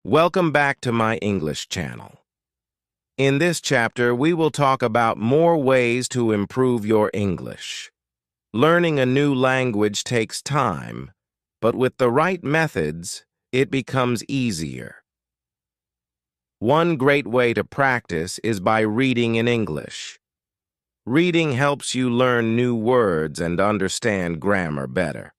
Welcome back to my English channel. In this chapter, we will talk about more ways to improve your English. Learning a new language takes time, but with the right methods, it becomes easier. One great way to practice is by reading in English. Reading helps you learn new words and understand grammar better.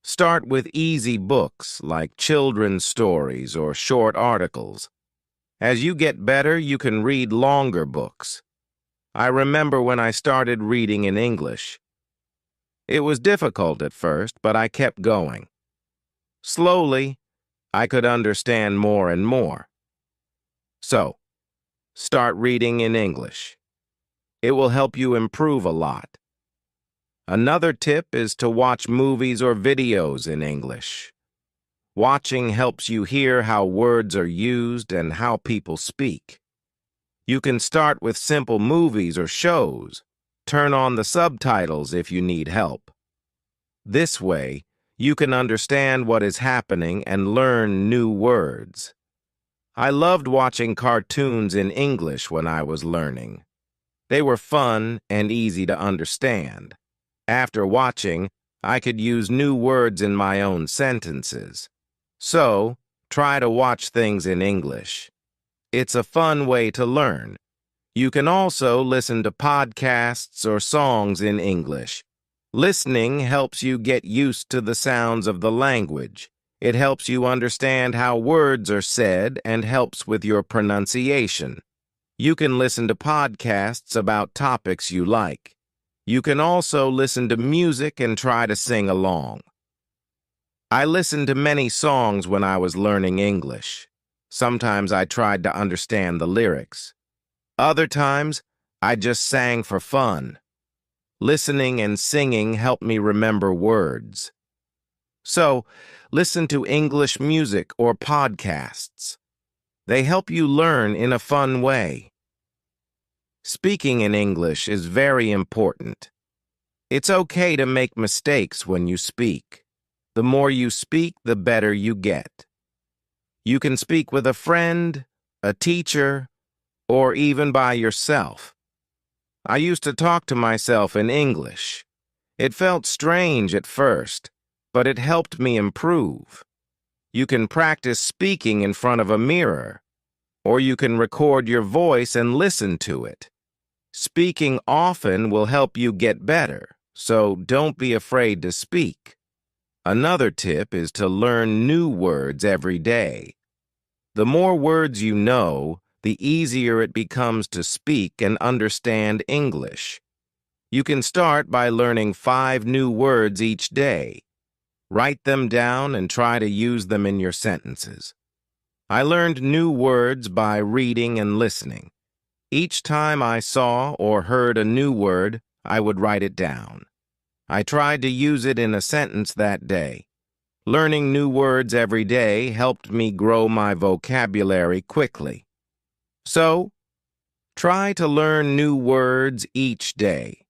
Start with easy books like children's stories or short articles. As you get better, you can read longer books. I remember when I started reading in English. It was difficult at first, but I kept going. Slowly, I could understand more and more. So, start reading in English. It will help you improve a lot. Another tip is to watch movies or videos in English. Watching helps you hear how words are used and how people speak. You can start with simple movies or shows. Turn on the subtitles if you need help. This way, you can understand what is happening and learn new words. I loved watching cartoons in English when I was learning. They were fun and easy to understand. After watching, I could use new words in my own sentences. So, try to watch things in English. It's a fun way to learn. You can also listen to podcasts or songs in English. Listening helps you get used to the sounds of the language. It helps you understand how words are said and helps with your pronunciation. You can listen to podcasts about topics you like. You can also listen to music and try to sing along. I listened to many songs when I was learning English. Sometimes I tried to understand the lyrics. Other times, I just sang for fun. Listening and singing helped me remember words. So, listen to English music or podcasts. They help you learn in a fun way. Speaking in English is very important. It's okay to make mistakes when you speak. The more you speak, the better you get. You can speak with a friend, a teacher, or even by yourself. I used to talk to myself in English. It felt strange at first, but it helped me improve. You can practice speaking in front of a mirror, or you can record your voice and listen to it. Speaking often will help you get better, so don't be afraid to speak. Another tip is to learn new words every day. The more words you know, the easier it becomes to speak and understand English. You can start by learning 5 new words each day. Write them down and try to use them in your sentences. I learned new words by reading and listening. Each time I saw or heard a new word, I would write it down. I tried to use it in a sentence that day. Learning new words every day helped me grow my vocabulary quickly. So, try to learn new words each day.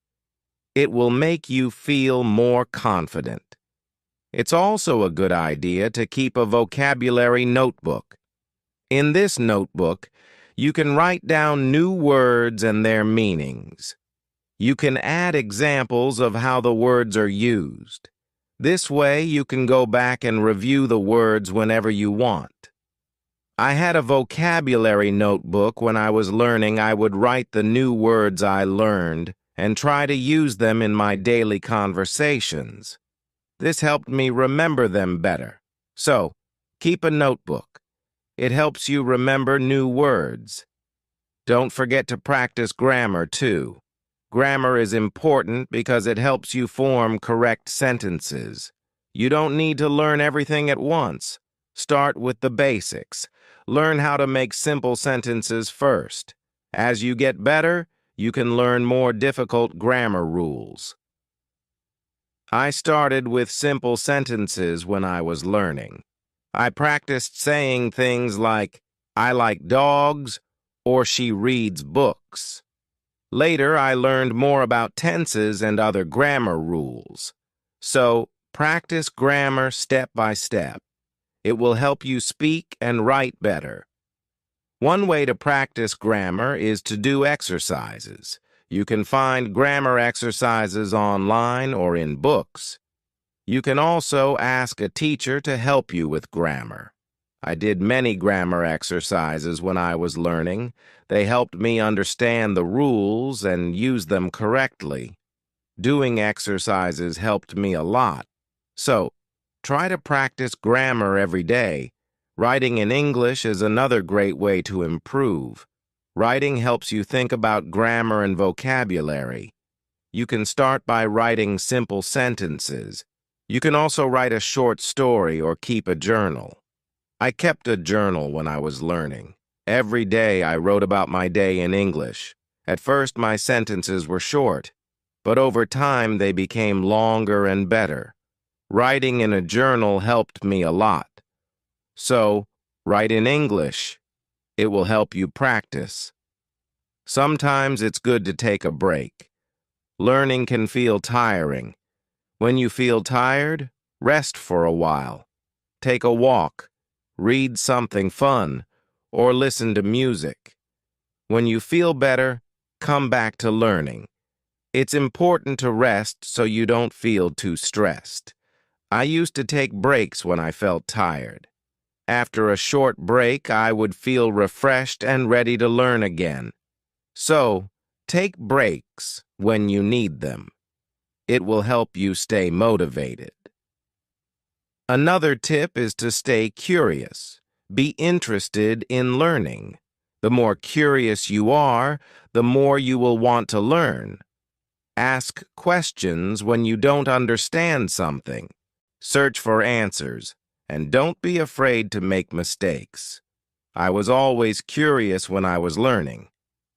It will make you feel more confident. It's also a good idea to keep a vocabulary notebook. In this notebook, you can write down new words and their meanings. You can add examples of how the words are used. This way, you can go back and review the words whenever you want. I had a vocabulary notebook when I was learning. I would write the new words I learned and try to use them in my daily conversations. This helped me remember them better. So, keep a notebook. It helps you remember new words. Don't forget to practice grammar, too. Grammar is important because it helps you form correct sentences. You don't need to learn everything at once. Start with the basics. Learn how to make simple sentences first. As you get better, you can learn more difficult grammar rules. I started with simple sentences when I was learning. I practiced saying things like, "I like dogs," or "she reads books." Later, I learned more about tenses and other grammar rules. So, practice grammar step by step. It will help you speak and write better. One way to practice grammar is to do exercises. You can find grammar exercises online or in books. You can also ask a teacher to help you with grammar. I did many grammar exercises when I was learning. They helped me understand the rules and use them correctly. Doing exercises helped me a lot. So, try to practice grammar every day. Writing in English is another great way to improve. Writing helps you think about grammar and vocabulary. You can start by writing simple sentences. You can also write a short story or keep a journal. I kept a journal when I was learning. Every day I wrote about my day in English. At first my sentences were short, but over time they became longer and better. Writing in a journal helped me a lot. So, write in English. It will help you practice. Sometimes it's good to take a break. Learning can feel tiring. When you feel tired, rest for a while. Take a walk, read something fun, or listen to music. When you feel better, come back to learning. It's important to rest so you don't feel too stressed. I used to take breaks when I felt tired. After a short break, I would feel refreshed and ready to learn again. So, take breaks when you need them. It will help you stay motivated. Another tip is to stay curious. Be interested in learning. The more curious you are, the more you will want to learn. Ask questions when you don't understand something. Search for answers, and don't be afraid to make mistakes. I was always curious when I was learning.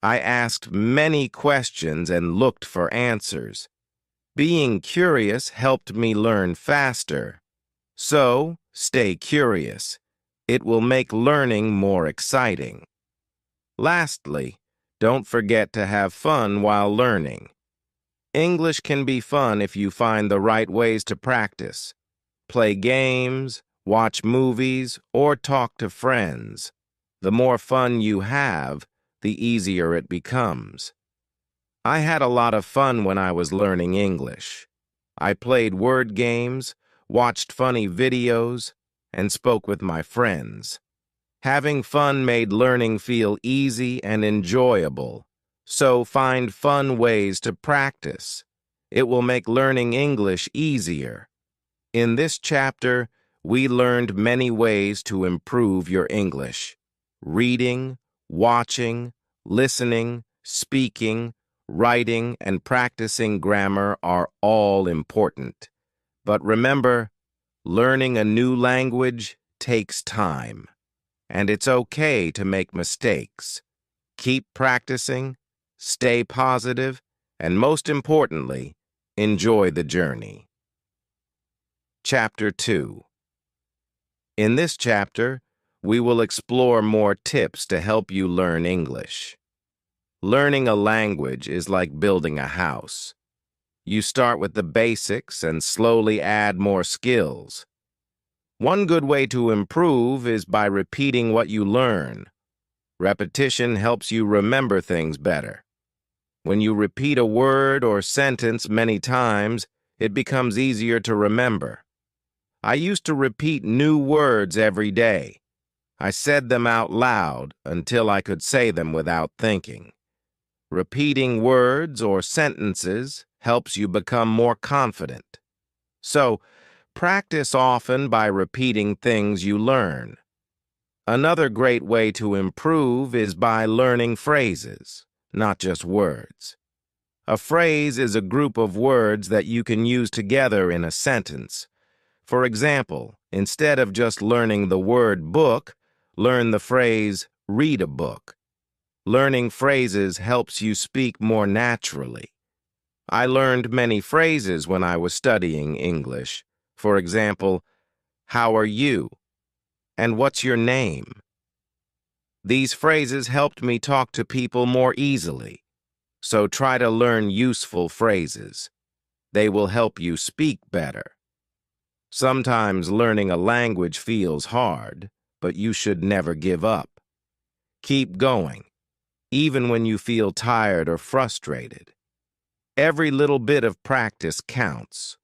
I asked many questions and looked for answers. Being curious helped me learn faster. So, stay curious. It will make learning more exciting. Lastly, don't forget to have fun while learning. English can be fun if you find the right ways to practice. Play games, watch movies, or talk to friends. The more fun you have, the easier it becomes. I had a lot of fun when I was learning English. I played word games, watched funny videos, and spoke with my friends. Having fun made learning feel easy and enjoyable, so find fun ways to practice. It will make learning English easier. In this chapter, we learned many ways to improve your English. Reading, watching, listening, speaking, writing, and practicing grammar are all important. But remember, learning a new language takes time, and it's okay to make mistakes. Keep practicing, stay positive, and most importantly, enjoy the journey. Chapter 2. In this chapter, we will explore more tips to help you learn English. Learning a language is like building a house. You start with the basics and slowly add more skills. One good way to improve is by repeating what you learn. Repetition helps you remember things better. When you repeat a word or sentence many times, it becomes easier to remember. I used to repeat new words every day. I said them out loud until I could say them without thinking. Repeating words or sentences helps you become more confident. So, practice often by repeating things you learn. Another great way to improve is by learning phrases, not just words. A phrase is a group of words that you can use together in a sentence. For example, instead of just learning the word book, learn the phrase read a book. Learning phrases helps you speak more naturally. I learned many phrases when I was studying English. For example, how are you? And what's your name? These phrases helped me talk to people more easily. So try to learn useful phrases. They will help you speak better. Sometimes learning a language feels hard, but you should never give up. Keep going, even when you feel tired or frustrated. Every little bit of practice counts.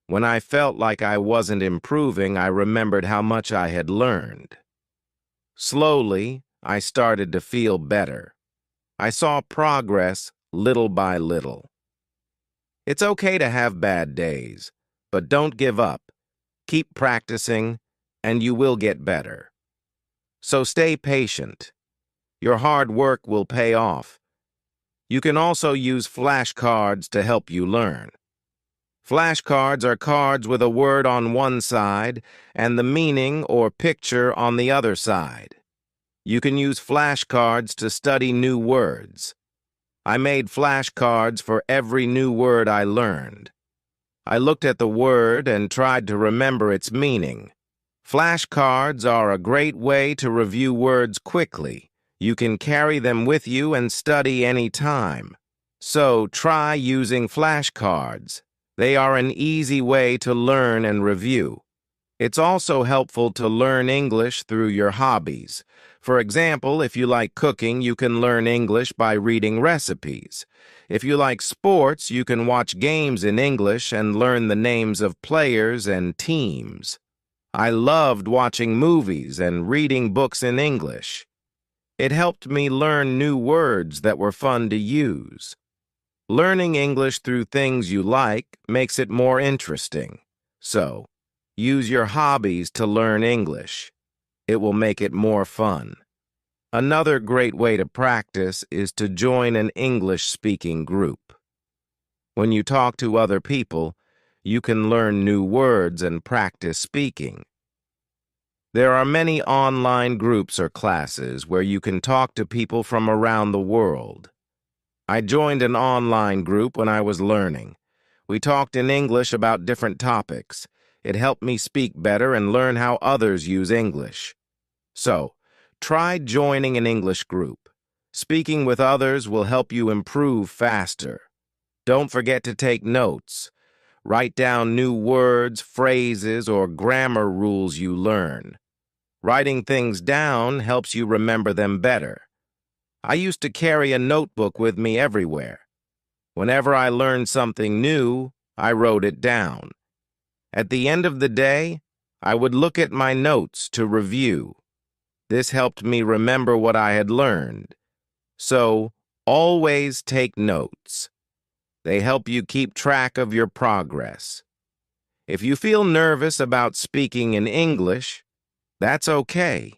When I felt like I wasn't improving, I remembered how much I had learned. Slowly, I started to feel better. I saw progress little by little. It's okay to have bad days, but don't give up. Keep practicing, and you will get better. So stay patient. Your hard work will pay off. You can also use flashcards to help you learn. Flashcards are cards with a word on one side and the meaning or picture on the other side. You can use flashcards to study new words. I made flashcards for every new word I learned. I looked at the word and tried to remember its meaning. Flashcards are a great way to review words quickly. You can carry them with you and study any time. So try using flashcards. They are an easy way to learn and review. It's also helpful to learn English through your hobbies. For example, if you like cooking, you can learn English by reading recipes. If you like sports, you can watch games in English and learn the names of players and teams. I loved watching movies and reading books in English. It helped me learn new words that were fun to use. Learning English through things you like makes it more interesting. So, use your hobbies to learn English. It will make it more fun. Another great way to practice is to join an English-speaking group. When you talk to other people, you can learn new words and practice speaking. There are many online groups or classes where you can talk to people from around the world. I joined an online group when I was learning. We talked in English about different topics. It helped me speak better and learn how others use English. So, try joining an English group. Speaking with others will help you improve faster. Don't forget to take notes. Write down new words, phrases, or grammar rules you learn. Writing things down helps you remember them better. I used to carry a notebook with me everywhere. Whenever I learned something new, I wrote it down. At the end of the day, I would look at my notes to review. This helped me remember what I had learned. So, always take notes. They help you keep track of your progress. If you feel nervous about speaking in English, that's okay.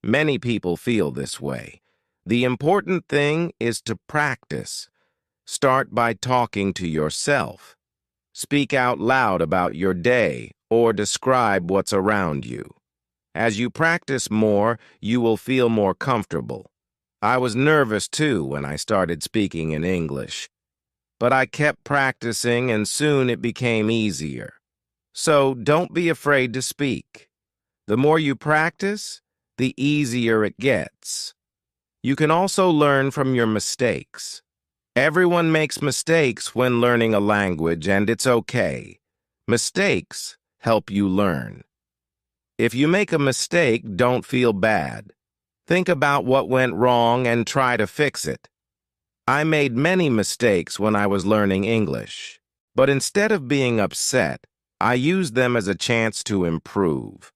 Many people feel this way. The important thing is to practice. Start by talking to yourself. Speak out loud about your day or describe what's around you. As you practice more, you will feel more comfortable. I was nervous too when I started speaking in English. But I kept practicing and soon it became easier. So don't be afraid to speak. The more you practice, the easier it gets. You can also learn from your mistakes. Everyone makes mistakes when learning a language, and it's okay. Mistakes help you learn. If you make a mistake, don't feel bad. Think about what went wrong and try to fix it. I made many mistakes when I was learning English, but instead of being upset, I used them as a chance to improve.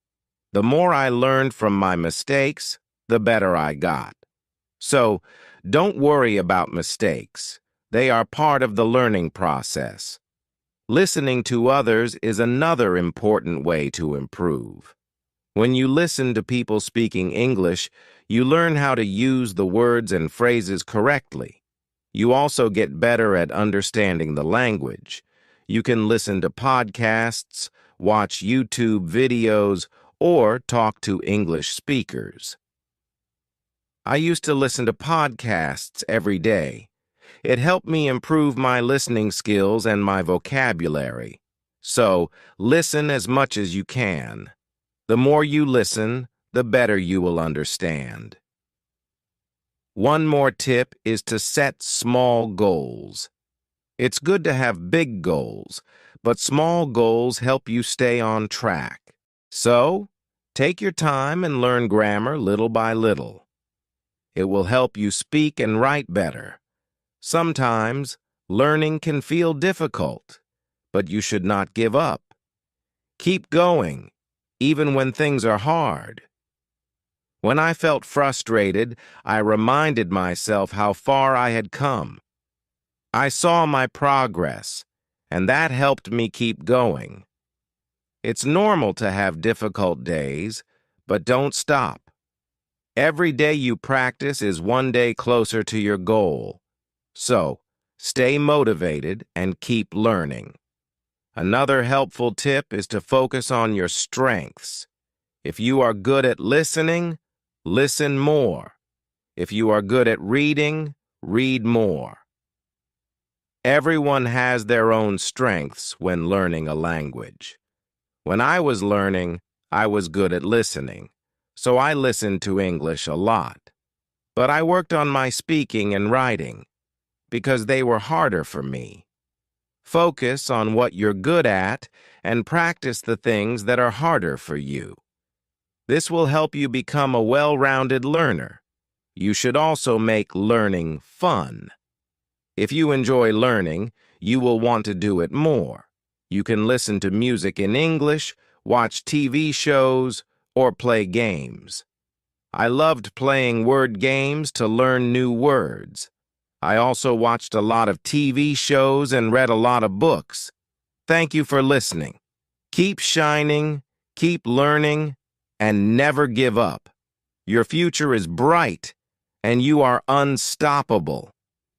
The more I learned from my mistakes, the better I got. So, don't worry about mistakes. They are part of the learning process. Listening to others is another important way to improve. When you listen to people speaking English, you learn how to use the words and phrases correctly. You also get better at understanding the language. You can listen to podcasts, watch YouTube videos, or talk to English speakers. I used to listen to podcasts every day. It helped me improve my listening skills and my vocabulary. So, listen as much as you can. The more you listen, the better you will understand. One more tip is to set small goals. It's good to have big goals, but small goals help you stay on track. So, take your time and learn grammar little by little. It will help you speak and write better. Sometimes, learning can feel difficult, but you should not give up. Keep going, even when things are hard. When I felt frustrated, I reminded myself how far I had come. I saw my progress, and that helped me keep going. It's normal to have difficult days, but don't stop. Every day you practice is one day closer to your goal. So, stay motivated and keep learning. Another helpful tip is to focus on your strengths. If you are good at listening, listen more. If you are good at reading, read more. Everyone has their own strengths when learning a language. When I was learning, I was good at listening, so I listened to English a lot. But I worked on my speaking and writing, because they were harder for me. Focus on what you're good at and practice the things that are harder for you. This will help you become a well-rounded learner. You should also make learning fun. If you enjoy learning, you will want to do it more. You can listen to music in English, watch TV shows, or play games. I loved playing word games to learn new words. I also watched a lot of TV shows and read a lot of books. Thank you for listening. Keep shining, keep learning, and never give up. Your future is bright, and you are unstoppable.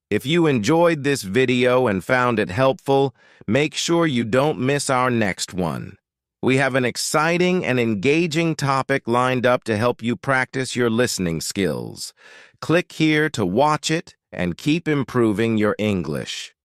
If you enjoyed this video and found it helpful, make sure you don't miss our next one. We have an exciting and engaging topic lined up to help you practice your listening skills. Click here to watch it and keep improving your English.